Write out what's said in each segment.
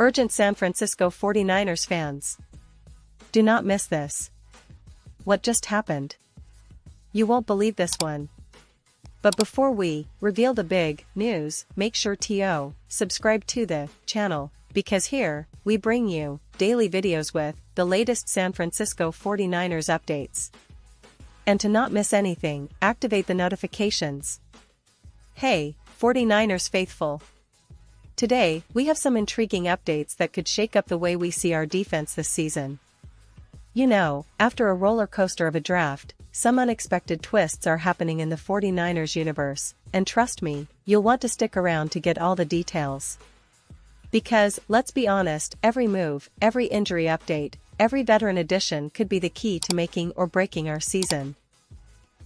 Urgent San Francisco 49ers fans. Do not miss this. What just happened? You won't believe this one. But before we reveal the big news, make sure to subscribe to the channel, because here, we bring you daily videos with the latest San Francisco 49ers updates. And to not miss anything, activate the notifications. Hey, 49ers faithful! Today, we have some intriguing updates that could shake up the way we see our defense this season. You know, after a roller coaster of a draft, some unexpected twists are happening in the 49ers universe, and trust me, you'll want to stick around to get all the details. Because, let's be honest, every move, every injury update, every veteran addition could be the key to making or breaking our season.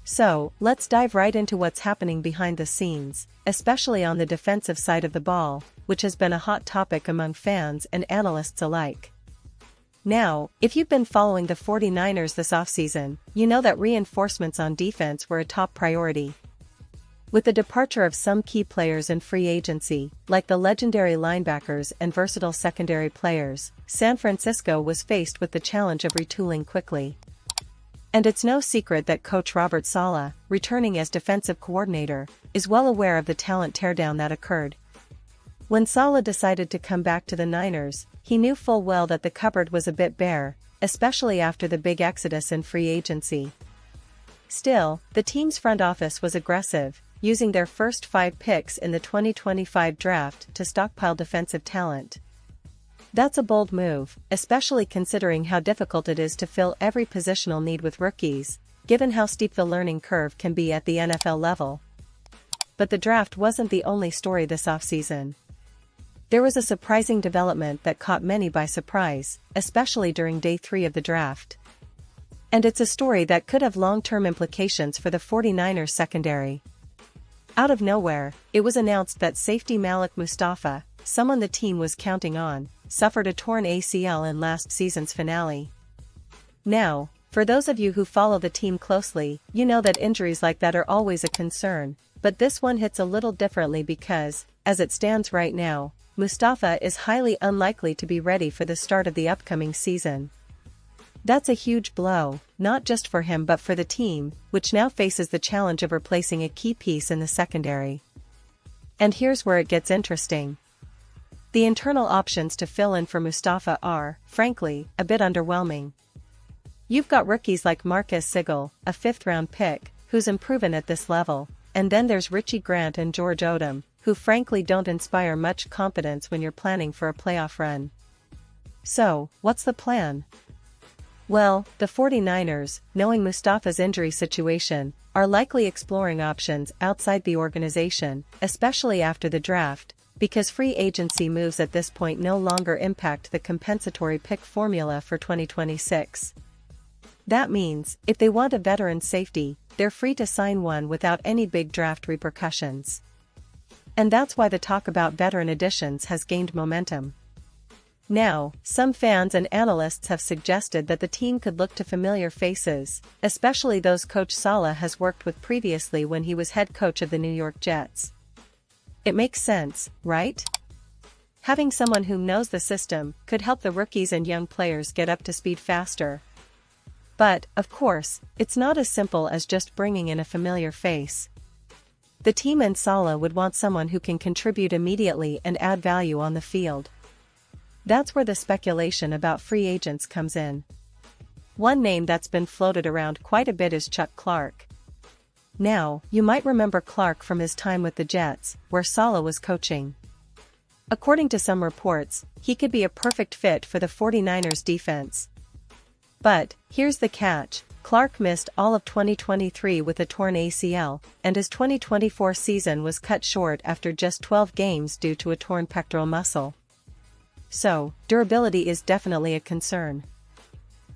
So, let's dive right into what's happening behind the scenes, especially on the defensive side of the ball, which has been a hot topic among fans and analysts alike. Now, if you've been following the 49ers this offseason, you know that reinforcements on defense were a top priority. With the departure of some key players in free agency, like the legendary linebackers and versatile secondary players, San Francisco was faced with the challenge of retooling quickly. And it's no secret that coach Robert Saleh, returning as defensive coordinator, is well aware of the talent teardown that occurred. When Saleh decided to come back to the Niners, he knew full well that the cupboard was a bit bare, especially after the big exodus in free agency. Still, the team's front office was aggressive, using their first 5 picks in the 2025 draft to stockpile defensive talent. That's a bold move, especially considering how difficult it is to fill every positional need with rookies, given how steep the learning curve can be at the NFL level. But the draft wasn't the only story this offseason. There was a surprising development that caught many by surprise, especially during day 3 of the draft. And it's a story that could have long-term implications for the 49ers secondary. Out of nowhere, it was announced that safety Malik Mustafa, someone the team was counting on, suffered a torn ACL in last season's finale. Now, for those of you who follow the team closely, you know that injuries like that are always a concern, but this one hits a little differently because, as it stands right now, Mustafa is highly unlikely to be ready for the start of the upcoming season. That's a huge blow, not just for him but for the team, which now faces the challenge of replacing a key piece in the secondary. And here's where it gets interesting. The internal options to fill in for Mustafa are, frankly, a bit underwhelming. You've got rookies like Marcus Sigel, a 5th-round pick, who's unproven at this level, and then there's Richie Grant and George Odom, who frankly don't inspire much confidence when you're planning for a playoff run. So, what's the plan? Well, the 49ers, knowing Mustafa's injury situation, are likely exploring options outside the organization, especially after the draft, because free agency moves at this point no longer impact the compensatory pick formula for 2026. That means, if they want a veteran safety, they're free to sign one without any big draft repercussions. And that's why the talk about veteran additions has gained momentum. Now, some fans and analysts have suggested that the team could look to familiar faces, especially those Coach Saleh has worked with previously when he was head coach of the New York Jets. It makes sense, right? Having someone who knows the system could help the rookies and young players get up to speed faster. But, of course, it's not as simple as just bringing in a familiar face. The team and Saleh would want someone who can contribute immediately and add value on the field. That's where the speculation about free agents comes in. One name that's been floated around quite a bit is Chuck Clark. Now, you might remember Clark from his time with the Jets, where Saleh was coaching. According to some reports, he could be a perfect fit for the 49ers defense. But, here's the catch, Clark missed all of 2023 with a torn ACL, and his 2024 season was cut short after just 12 games due to a torn pectoral muscle. So, durability is definitely a concern.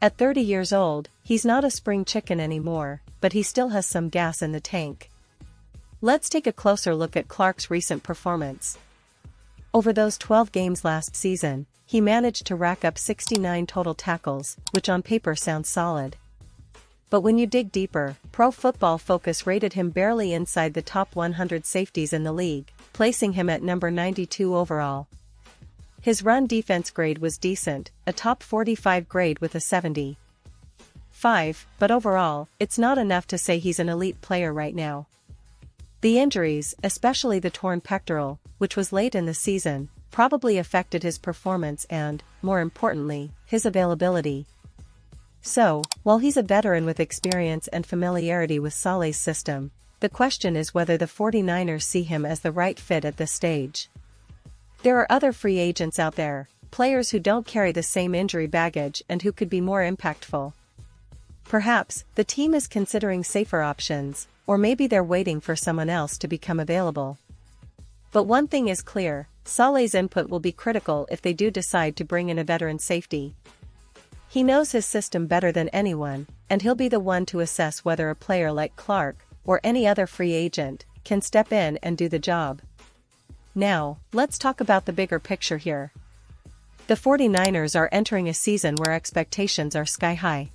At 30 years old, he's not a spring chicken anymore, but he still has some gas in the tank. Let's take a closer look at Clark's recent performance. Over those 12 games last season, he managed to rack up 69 total tackles, which on paper sounds solid. But when you dig deeper, Pro Football Focus rated him barely inside the top 100 safeties in the league, placing him at number 92 overall. His run defense grade was decent, a top 45 grade with a 75, but overall, it's not enough to say he's an elite player right now. The injuries, especially the torn pectoral, which was late in the season, probably affected his performance and, more importantly, his availability. So, while he's a veteran with experience and familiarity with Saleh's system, the question is whether the 49ers see him as the right fit at this stage. There are other free agents out there, players who don't carry the same injury baggage and who could be more impactful. Perhaps, the team is considering safer options, or maybe they're waiting for someone else to become available. But one thing is clear, Saleh's input will be critical if they do decide to bring in a veteran safety. He knows his system better than anyone, and he'll be the one to assess whether a player like Clark, or any other free agent, can step in and do the job. Now, let's talk about the bigger picture here. The 49ers are entering a season where expectations are sky high.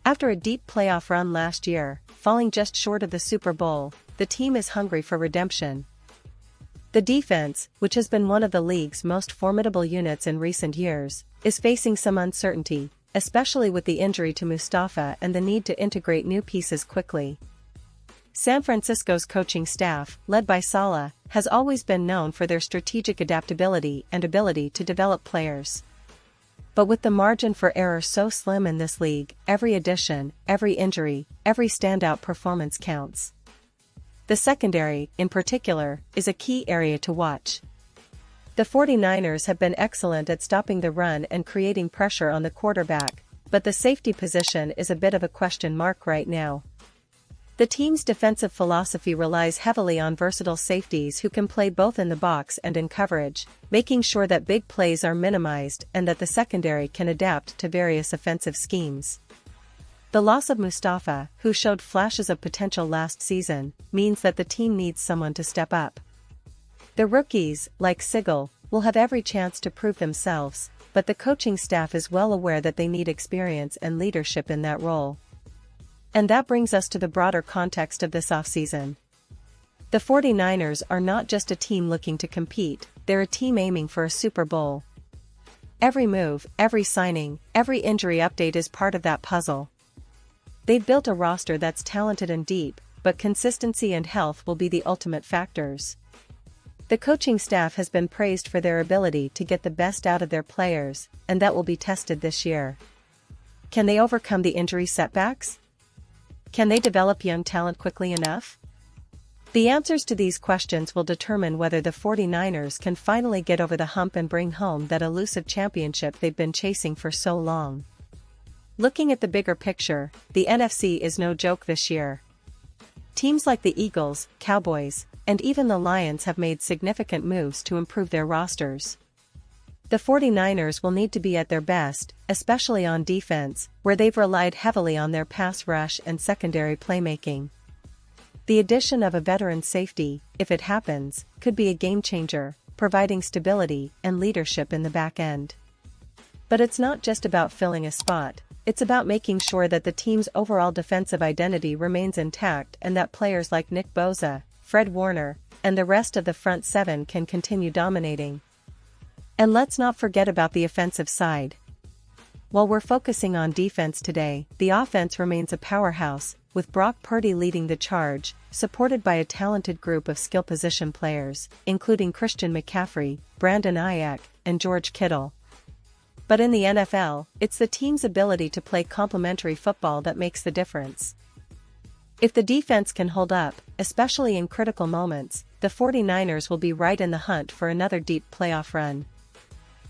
After a deep playoff run last year, falling just short of the Super Bowl, the team is hungry for redemption. The defense, which has been one of the league's most formidable units in recent years, is facing some uncertainty, especially with the injury to Mustafa and the need to integrate new pieces quickly. San Francisco's coaching staff, led by Saleh, has always been known for their strategic adaptability and ability to develop players. But with the margin for error so slim in this league, every addition, every injury, every standout performance counts. The secondary, in particular, is a key area to watch. The 49ers have been excellent at stopping the run and creating pressure on the quarterback, but the safety position is a bit of a question mark right now. The team's defensive philosophy relies heavily on versatile safeties who can play both in the box and in coverage, making sure that big plays are minimized and that the secondary can adapt to various offensive schemes. The loss of Mustafa, who showed flashes of potential last season, means that the team needs someone to step up. The rookies, like Sigel, will have every chance to prove themselves, but the coaching staff is well aware that they need experience and leadership in that role. And that brings us to the broader context of this offseason. The 49ers are not just a team looking to compete, they're a team aiming for a Super Bowl. Every move, every signing, every injury update is part of that puzzle. They've built a roster that's talented and deep, but consistency and health will be the ultimate factors. The coaching staff has been praised for their ability to get the best out of their players, and that will be tested this year. Can they overcome the injury setbacks? Can they develop young talent quickly enough? The answers to these questions will determine whether the 49ers can finally get over the hump and bring home that elusive championship they've been chasing for so long. Looking at the bigger picture, the NFC is no joke this year. Teams like the Eagles, Cowboys, and even the Lions have made significant moves to improve their rosters. The 49ers will need to be at their best, especially on defense, where they've relied heavily on their pass rush and secondary playmaking. The addition of a veteran safety, if it happens, could be a game-changer, providing stability and leadership in the back end. But it's not just about filling a spot, it's about making sure that the team's overall defensive identity remains intact and that players like Nick Bosa, Fred Warner, and the rest of the front seven can continue dominating. And let's not forget about the offensive side. While we're focusing on defense today, the offense remains a powerhouse, with Brock Purdy leading the charge, supported by a talented group of skill position players, including Christian McCaffrey, Brandon Ayuk, and George Kittle. But in the NFL, it's the team's ability to play complementary football that makes the difference. If the defense can hold up, especially in critical moments, the 49ers will be right in the hunt for another deep playoff run.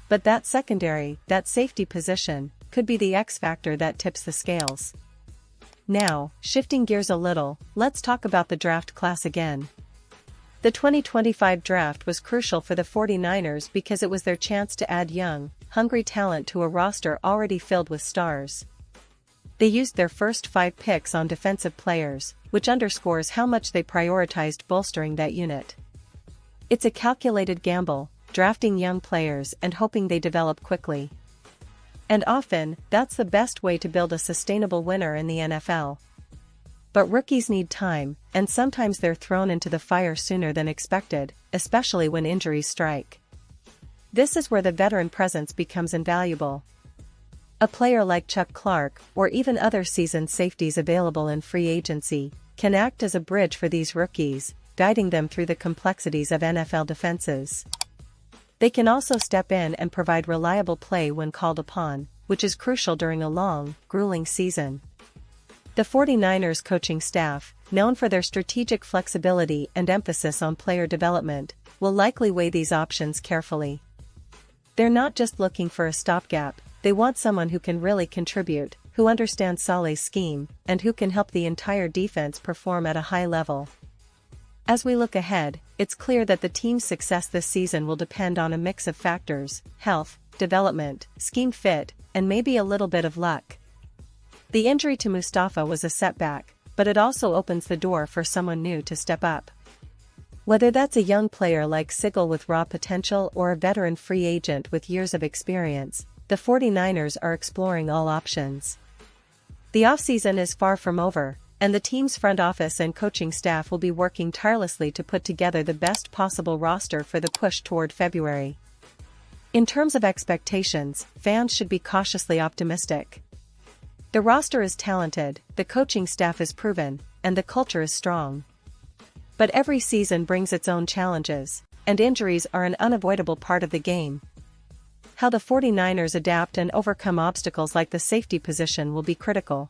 But that secondary, that safety position, could be the X factor that tips the scales. Now, shifting gears a little, let's talk about the draft class again. The 2025 draft was crucial for the 49ers because it was their chance to add young, hungry talent to a roster already filled with stars. They used their first 5 picks on defensive players, which underscores how much they prioritized bolstering that unit. It's a calculated gamble, drafting young players and hoping they develop quickly. And often, that's the best way to build a sustainable winner in the NFL. But rookies need time, and sometimes they're thrown into the fire sooner than expected, especially when injuries strike. This is where the veteran presence becomes invaluable. A player like Chuck Clark, or even other seasoned safeties available in free agency, can act as a bridge for these rookies, guiding them through the complexities of NFL defenses. They can also step in and provide reliable play when called upon, which is crucial during a long, grueling season. The 49ers coaching staff, known for their strategic flexibility and emphasis on player development, will likely weigh these options carefully. They're not just looking for a stopgap, they want someone who can really contribute, who understands Saleh's scheme, and who can help the entire defense perform at a high level. As we look ahead, it's clear that the team's success this season will depend on a mix of factors: health, development, scheme fit, and maybe a little bit of luck. The injury to Mustafa was a setback, but it also opens the door for someone new to step up. Whether that's a young player like Sigel with raw potential or a veteran free agent with years of experience, the 49ers are exploring all options. The offseason is far from over, and the team's front office and coaching staff will be working tirelessly to put together the best possible roster for the push toward February. In terms of expectations, fans should be cautiously optimistic. The roster is talented, the coaching staff is proven, and the culture is strong. But every season brings its own challenges, and injuries are an unavoidable part of the game. How the 49ers adapt and overcome obstacles like the safety position will be critical.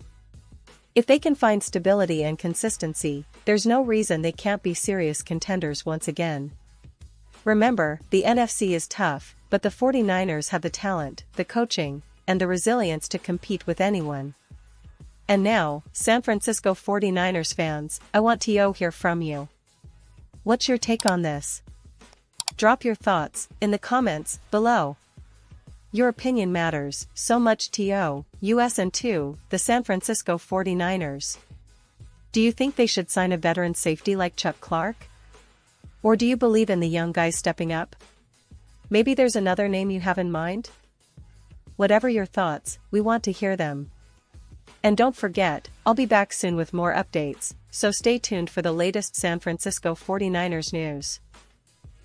If they can find stability and consistency, there's no reason they can't be serious contenders once again. Remember, the NFC is tough, but the 49ers have the talent, the coaching, and the resilience to compete with anyone. And now, San Francisco 49ers fans, I want to hear from you. What's your take on this? Drop your thoughts in the comments below. Your opinion matters so much to us and to the San Francisco 49ers. Do you think they should sign a veteran safety like Chuck Clark? Or do you believe in the young guys stepping up? Maybe there's another name you have in mind? Whatever your thoughts, we want to hear them. And don't forget, I'll be back soon with more updates, so stay tuned for the latest San Francisco 49ers news.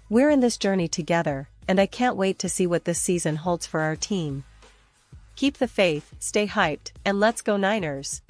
We're in this journey together, and I can't wait to see what this season holds for our team. Keep the faith, stay hyped, and let's go Niners!